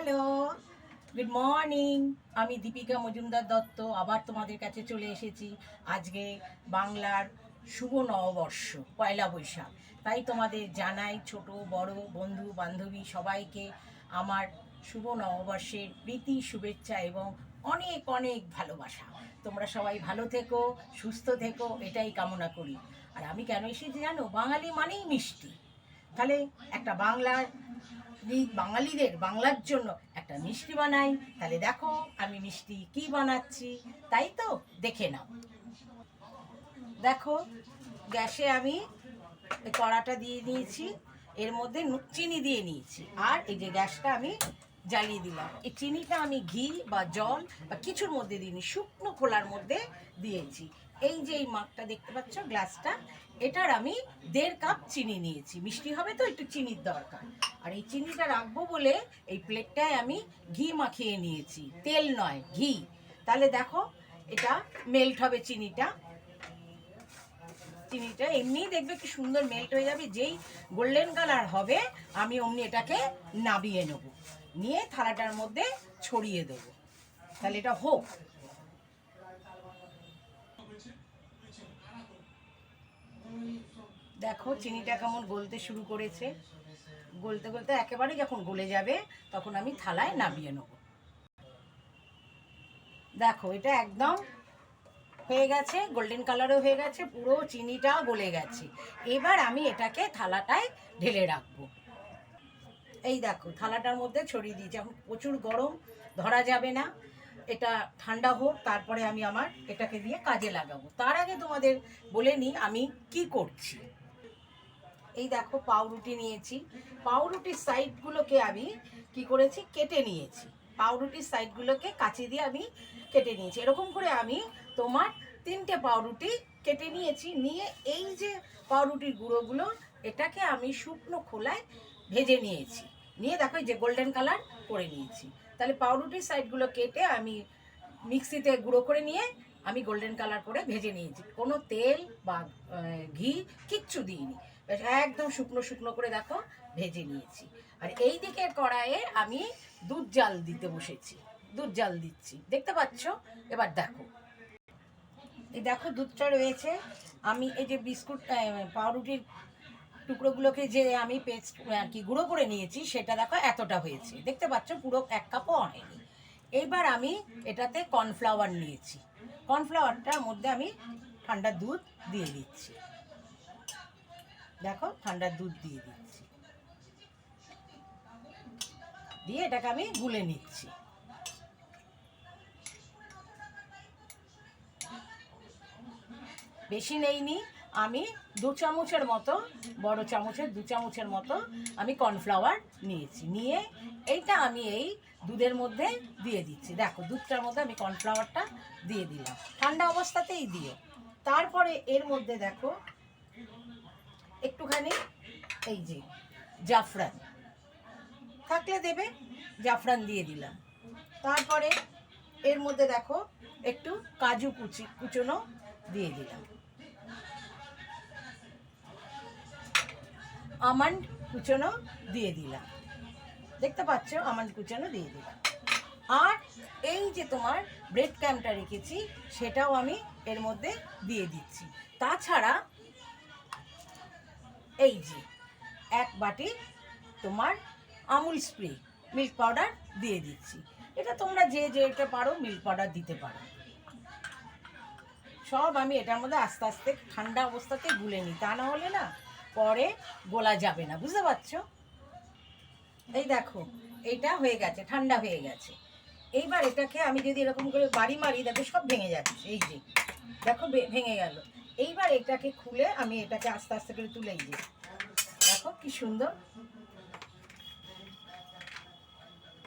Hello, good morning. আমি দীপিকা মজুমদার দত্ত আবার তোমাদের কাছে চলে এসেছি। আজকে বাংলার শুভ নববর্ষ, পয়লা বৈশাখ। তাই তোমাদের জানাই, ছোট বড় বন্ধু বান্ধবী সবাইকে আমার শুভ নববর্ষের প্রীতি শুভেচ্ছা এবং অনেক অনেক ভালোবাসা। তোমরা সবাই ভালো থেকো, সুস্থ থেকো, এটাই কামনা করি। আর আমি কেন এসেছি জানো? বাঙালি মানেই মিষ্টি। তাহলে একটা বাঙালিদের বাংলার জন্য একটা মিষ্টি বানাই। তাহলে দেখো আমি মিষ্টি কি বানাচ্ছি, তাই তো দেখে নাও। দেখো, গ্যাসে আমি কড়াটা দিয়ে নিয়েছি, এর মধ্যে চিনি দিয়ে নিয়েছি, আর এই যে গ্যাসটা আমি জ্বালিয়ে দিলাম। এই চিনিটা আমি ঘি বা জল বা কিছুর মধ্যে দিইনি, শুকনো খোলার মধ্যে দিয়েছি। এই যে এই মাপটা দেখতে পাচ্ছ, গ্লাসটা, এটার আমি 1.5 কাপ চিনি নিয়েছি। মিষ্টি হবে তো একটু চিনির দরকার। আর এই চিনিটা রাখবো বলে এই প্লেটটায় আমি ঘি মাখিয়ে নিয়েছি, তেল নয় ঘি। তাহলে দেখো এটা মেল্ট হবে চিনিটা। চিনিটা এমনিই দেখবে কি সুন্দর মেল্ট হয়ে যাবে। যেই গোল্ডেন কালার হবে আমি অমনি এটাকে নাবিয়ে নেব, নিয়ে থালাটার মধ্যে ছড়িয়ে দেব। তাহলে এটা হোক। দেখো চিনিটা কেমন গলতে শুরু করেছে। গলতে গলতে একেবারে যখন গলে যাবে তখন আমি থালায় নাবিয়ে নেব। দেখো এটা একদম হয়ে গেছে, গোল্ডেন কালারও হয়ে গেছে, পুরো চিনিটা গলে গেছে। এবার আমি এটাকে থালাটায় ঢেলে রাখবো। এই দেখো থালাটার মধ্যে ছড়িয়ে দিয়েছি। এখন প্রচুর গরম, ধরা যাবে না। এটা ঠান্ডা হোক, তারপরে আমি আমার এটাকে দিয়ে কাজে লাগাবো। তার আগে তোমাদের বলে নিই আমি কি করছি। এই দেখো পাউরুটি নিয়েছি। পাউরুটির সাইডগুলোকে আমি কি করেছি, কেটে নিয়েছি। পাউরুটির সাইডগুলোকে কাঁচি দিয়ে আমি কেটে নিয়েছি। এরকম করে আমি তোমার 3টে পাউরুটি কেটে নিয়েছি। নিয়ে এই যে পাউরুটির গুঁড়োগুলো, এটাকে আমি শুকনো খোলায় ভেজে নিয়েছি। নিয়ে দেখো এই যে গোল্ডেন কালার করে নিয়েছি। তাহলে পাউরুটির সাইডগুলো কেটে আমি মিক্সিতে গুঁড়ো করে নিয়ে আমি গোল্ডেন কালার করে ভেজে নিয়েছি। কোনো তেল বা ঘি কিচ্ছু দিইনি, একদম শুকনো শুকনো করে দেখো ভেজে নিয়েছি। আর এই দিকের কড়াইয়ে আমি দুধ জাল দিতে বসেছি, দুধ জাল দিচ্ছি, দেখতে পাচ্ছ। এবার দেখো, এই দেখো দুধটা রয়েছে। আমি এই যে বিস্কুট পাউরুটির টুকরোগুলোকে যে আমি পেস্ট আর কি গুঁড়ো করে নিয়েছি, সেটা দেখো এতটা হয়েছে, দেখতে পাচ্ছ, পুরো 1 কাপও হয়নি। এইবার আমি এটাতে কর্নফ্লাওয়ার নিয়েছি। কর্নফ্লাওয়ারটার মধ্যে আমি ঠান্ডা দুধ দিয়ে দিচ্ছি। দেখো ঠান্ডা দুধ দিয়ে দিচ্ছি, দিয়ে এটাকে আমি গুলে নিচ্ছি। বেশি নেইনি, আমি 2 চামচের মতো, বড় চামচের 2 চামচের মতো আমি কর্নফ্লাওয়ার নিয়েছি। নিয়ে এইটা আমি এই দুধের মধ্যে দিয়ে দিচ্ছি। দেখো দুধটার মধ্যে আমি কর্নফ্লাওয়ারটা দিয়ে দিলাম, ঠান্ডা অবস্থাতেই দিও। তারপরে এর মধ্যে দেখো একটুখানি এই যে জাফরান থাকলে দেবে, জাফরান দিয়ে দিলাম। তারপরে এর মধ্যে দেখো একটু কাজু কুচনো দিয়ে দিলাম, আমন্ড কুচনো দিয়ে দিলাম, দেখতে পাচ্ছ আমন্ড কুচনো দিয়ে দিলাম। আর এই যে তোমার ব্রেড ক্রাম্বটা রেখেছি সেটাও আমি এর মধ্যে দিয়ে দিচ্ছি। তাছাড়া এই যে 1 বাটি তোমার আমুল স্প্রে মিল্ক পাউডার দিয়ে দিচ্ছি। এটা তোমরা যে যেটা পারো মিল্ক পাউডার দিতে পারো। সব আমি এটার মধ্যে আস্তে আস্তে ঠান্ডা অবস্থাতে গুলে নিই, তা না হলে না পরে গোলা যাবে না, বুঝতে পারছো। এই দেখো এইটা হয়ে গেছে, ঠান্ডা হয়ে গেছে। এইবার এটাকে আমি যদি এরকম করে বাড়ি মারি, দেখো সব ভেঙে যাচ্ছে। এই যে দেখো ভেঙে গেল। এইবার এটাকে খুলে আমি এটাকে আস্তে আস্তে করে তুলেই দিই। দেখো কি সুন্দর,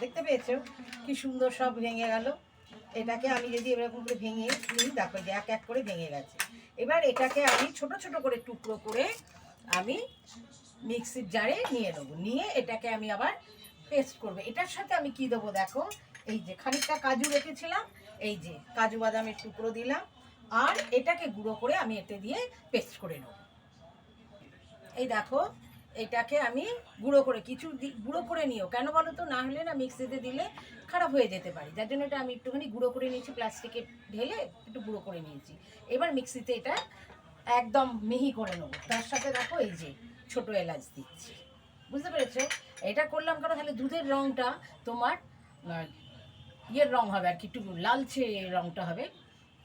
দেখতে পেয়েছো কি সুন্দর সব ভেঙে গেল। এটাকে আমি যদি এরকম করে ভেঙে নিই, দেখো যে এক এক করে ভেঙে গেছে। এবার এটাকে আমি ছোট ছোট করে টুকরো করে আমি মিক্সির জারে নিয়ে নেবো। নিয়ে এটাকে আমি আবার পেস্ট করবো। এটার সাথে আমি কি দেবো দেখো, এই যে খানিকটা কাজু রেখেছিলাম, এই যে কাজু বাদামের টুকরো দিলাম। আর এটাকে গুঁড়ো করে আমি এতে দিয়ে পেস্ট করে নেব। এই দেখো এটাকে আমি গুঁড়ো করে গুঁড়ো করে নিও, কেন বলো তো, না হলে না মিক্সিতে দিলে খারাপ হয়ে যেতে পারে, যার জন্য এটা আমি একটুখানি গুঁড়ো করে নিয়েছি, প্লাস্টিকে ঢেলে একটু গুঁড়ো করে নিয়েছি। এবার মিক্সিতে এটা একদম মিহি করে নেবো। তার সাথে দেখো এই যে ছোটো এলাচ দিচ্ছি, বুঝতে পেরেছো? এটা করলাম কারণ তাহলে দুধের রঙটা তোমার ইয়ের রং হবে আর কি, একটু লালচে রঙটা হবে,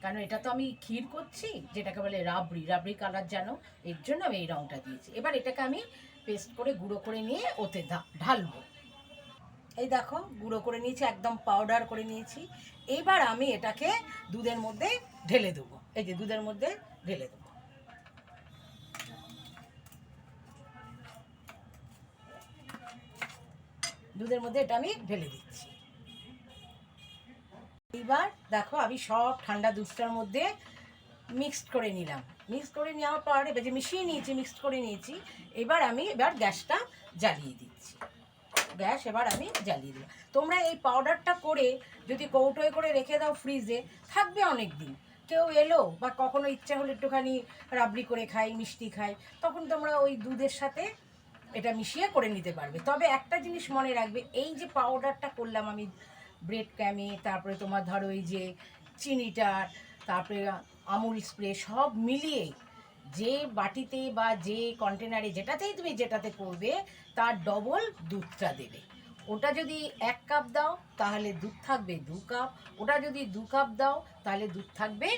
কারণ এটা তো আমি ক্ষীর করছি, যেটাকে বলে রাবড়ি, রাবড়ি কালার জানো, এর জন্য আমি এই রঙটা দিয়েছি। এবার এটাকে আমি পেস্ট করে গুঁড়ো করে নিয়ে ওতে ঢালবো। এই দেখো গুঁড়ো করে নিয়েছি, একদম পাউডার করে নিয়েছি। এবার আমি এটাকে দুধের মধ্যে ঢেলে দেবো, এই যে দুধের মধ্যে ঢেলে দেবো। দুধের মধ্যে এটা আমি ঢেলে দিচ্ছি। এইবার দেখো আমি সব ঠান্ডা দুধটার মধ্যে মিক্সড করে নিলাম। মিক্স করে নেওয়ার পর এবার যে মিশিয়ে নিয়েছি, মিক্সড করে নিয়েছি, এবার আমি গ্যাসটা জ্বালিয়ে দিচ্ছি। গ্যাস এবার আমি জ্বালিয়ে দিলাম। তোমরা এই পাউডারটা করে যদি কৌটোয় করে রেখে দাও ফ্রিজে, থাকবে অনেক দিন। কেউ এলো বা কখনো ইচ্ছা হলো একটুখানি রাবড়ি করে খাই, মিষ্টি খাই, তখন তোমরা ওই দুধের সাথে এটা মিশিয়ে করে নিতে পারবে। তবে একটা জিনিস মনে রাখবে, এই যে পাউডারটা করলাম আমি ব্রেড ক্যামে, তারপরে তোমার ধরো এই যে চিনিটার, তারপরে আমুল স্প্রে সব মিলিয়ে যে বাটিতে বা যে কন্টেনারে যেটাতে করবে তার ডবল দুধটা দেবে। ওটা যদি 1 কাপ দাও তাহলে দুধ থাকবে 2 কাপ, ওটা যদি 2 কাপ দাও তাহলে দুধ থাকবে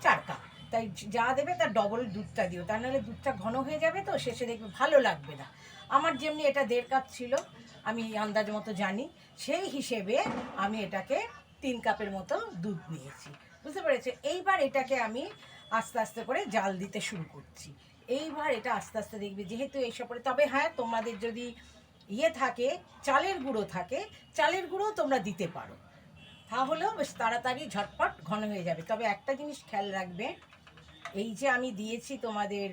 4 কাপ। তাই যা দেবে তার ডবল দুধটা দিও, তা নাহলে দুধটা ঘন হয়ে যাবে, তো শেষে দেখবে ভালো লাগবে না। আমার যেমনি এটা 1.5 কাপ ছিল, আমি আন্দাজ মতো জানি, সেই হিসেবে আমি এটাকে 3 কাপের মতো দুধ নিয়েছি, বুঝতে পেরেছো? এইবার এটাকে আমি আস্তে আস্তে করে জাল দিতে শুরু করছি। এইবার এটা আস্তে আস্তে দেখবে, যেহেতু এইসব করে, তবে হ্যাঁ তোমাদের যদি থাকে, চালের গুঁড়ো থাকে, চালের গুঁড়োও তোমরা দিতে পারো, তাহলেও বেশ তাড়াতাড়ি ঝটপট ঘন হয়ে যাবে। তবে একটা জিনিস খেয়াল রাখবে, এই যে আমি দিয়েছি তোমাদের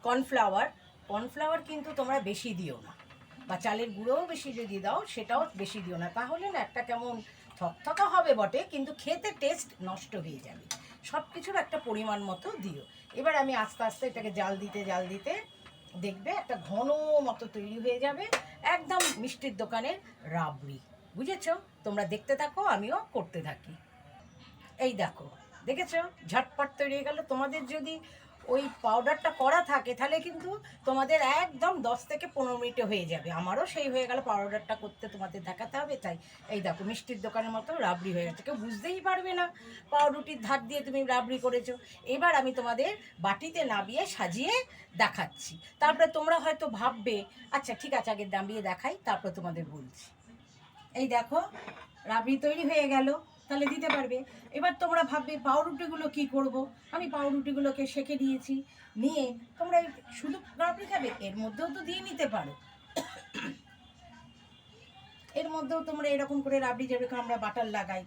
কর্নফ্লাওয়ার কিন্তু তোমরা বেশি দিও না, বা চালের গুঁড়োও বেশি যদি দাও সেটাও বেশি দিও না, তাহলে না একটা কেমন থকথকা হবে বটে, কিন্তু খেতে টেস্ট নষ্ট হয়ে যাবে। সব কিছুর একটা পরিমাণ মতো দিও। এবার আমি আস্তে আস্তে এটাকে জাল দিতে দেখবে একটা ঘন মতো তৈরি হয়ে যাবে, একদম মিষ্টির দোকানের রাবড়ি, বুঝেছো? তোমরা দেখতে থাকো, আমিও করতে থাকি। এই দেখো, দেখেছো ঝটপট তৈরি হয়ে গেল। তোমাদের যদি ওই পাউডারটা করা থাকে তাহলে কিন্তু তোমাদের একদম 10 থেকে 15 মিনিটে হয়ে যাবে। আমারও সেই হয়ে গেল, পাউডারটা করতে তোমাদের দেখাতে হবে তাই। এই দেখো মিষ্টির দোকানের মতো রাবড়ি হয়ে গেছে, কেউ বুঝতেই পারবে না পাউরুটির ধার দিয়ে তুমি রাবড়ি করেছো। এবার আমি তোমাদের বাটিতে নামিয়ে সাজিয়ে দেখাচ্ছি, তারপরে তোমরা হয়তো ভাববে আচ্ছা ঠিক আছে আগে নামিয়ে দেখাই, তারপরে তোমাদের বলছি। এই দেখো রাবড়ি তৈরি হয়ে গেল, তাহলে দিতে পারবে। এবার তোমরা ভাববে পাউরুটিগুলো কি করব। আমি পাউরুটিগুলোকে সেঁকে দিয়েছি, নিয়ে তোমরা শুধু রাবড়ি খাবে, এর মধ্যেও তো দিয়ে নিতে পারো। এর মধ্যেও তোমরা এরকম করে রাবড়ি, যেরকম আমরা বাটার লাগাই,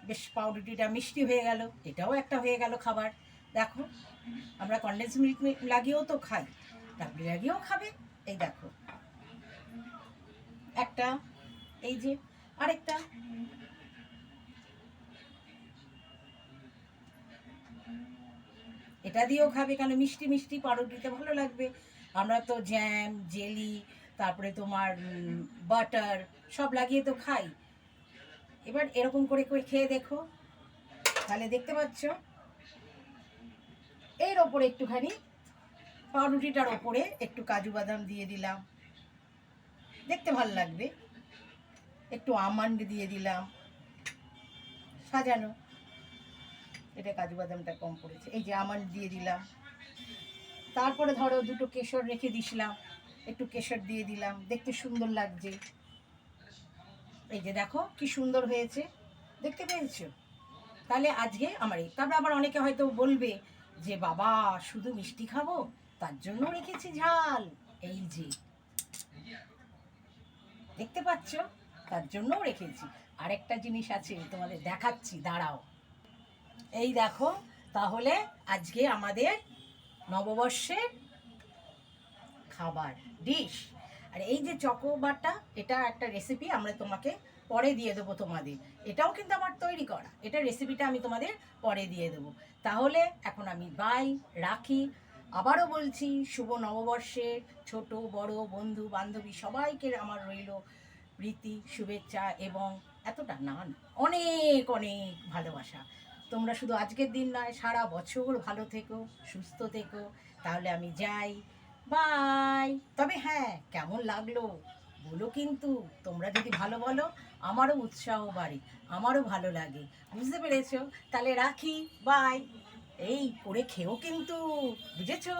বেশ পাউরুটিটা মিষ্টি হয়ে গেল, এটাও একটা হয়ে গেল খাবার। দেখো আমরা কনডেন্স মিল্ক লাগিয়েও তো খাই, রাবড়ি লাগিয়েও খাবে। এই দেখো একটা, এই যে আরেকটা, এটা দিয়েও খাবে, কেন মিষ্টি মিষ্টি পাউরুটিতে ভালো লাগবে। আমরা তো জ্যাম, জেলি, তারপরে তোমার বাটার সব লাগিয়ে তো খাই। এবার এরকম করে করে খেয়ে দেখো, তাহলে দেখতে পাচ্ছ এর ওপরে একটুখানি পাউরুটিটার ওপরে একটু কাজু বাদাম দিয়ে দিলাম, দেখতে ভালো লাগবে। একটু আমন্ড দিয়ে দিলাম সাজানো, এটা কাজু বাদামটা কম পড়েছে, এই যে আমন্ড দিয়ে দিলাম। তারপরে ধরো দুটো কেশর রেখে দিছিলাম, একটু কেশর দিয়ে দিলাম, দেখতে সুন্দর লাগছে। এই যে দেখো কি সুন্দর হয়েছে, দেখতে পেয়েছো? তাহলে আজকে আমার এই, তারপরে আবার অনেকে হয়তো বলবে যে বাবা শুধু মিষ্টি খাবো, তার জন্য রেখেছি ঝাল। এই যে দেখতে পাচ্ছ, তার জন্যও রেখেছি। আরেকটা জিনিস আছে তোমাদের দেখাচ্ছি, দাঁড়াও। এই দেখো, তাহলে আজকে আমাদের নববর্ষের খাবার ডিশ। আর এই যে চকোবারটা, এটা একটা রেসিপি, আমরা তোমাকে পরে দিয়ে দেবো তোমাদের, এটাও কিন্তু আমার তৈরি করা, এটা রেসিপিটা আমি তোমাদের পরে দিয়ে দেবো। তাহলে এখন আমি বাই, রাখি, আবারও বলছি, শুভ নববর্ষের ছোট বড় বন্ধু বান্ধবী সবাইকে আমার রইল প্রীতি শুভেচ্ছা এবং এতটা না না, অনেক অনেক ভালোবাসা। তোমরা শুধু আজকের দিন নয়, সারা বছর ভালো থেকো, সুস্থ থেকো। তাহলে আমি যাই, বাই। তবে হ্যাঁ, কেমন লাগলো বলো কিন্তু। তোমরা যদি ভালো বলো আমারও উৎসাহ বাড়ে, আমারও ভালো লাগে। বুঝতে পেরেছো? তাহলে রাখি, বাই। এই করে খেও কিন্তু, বুঝেছো?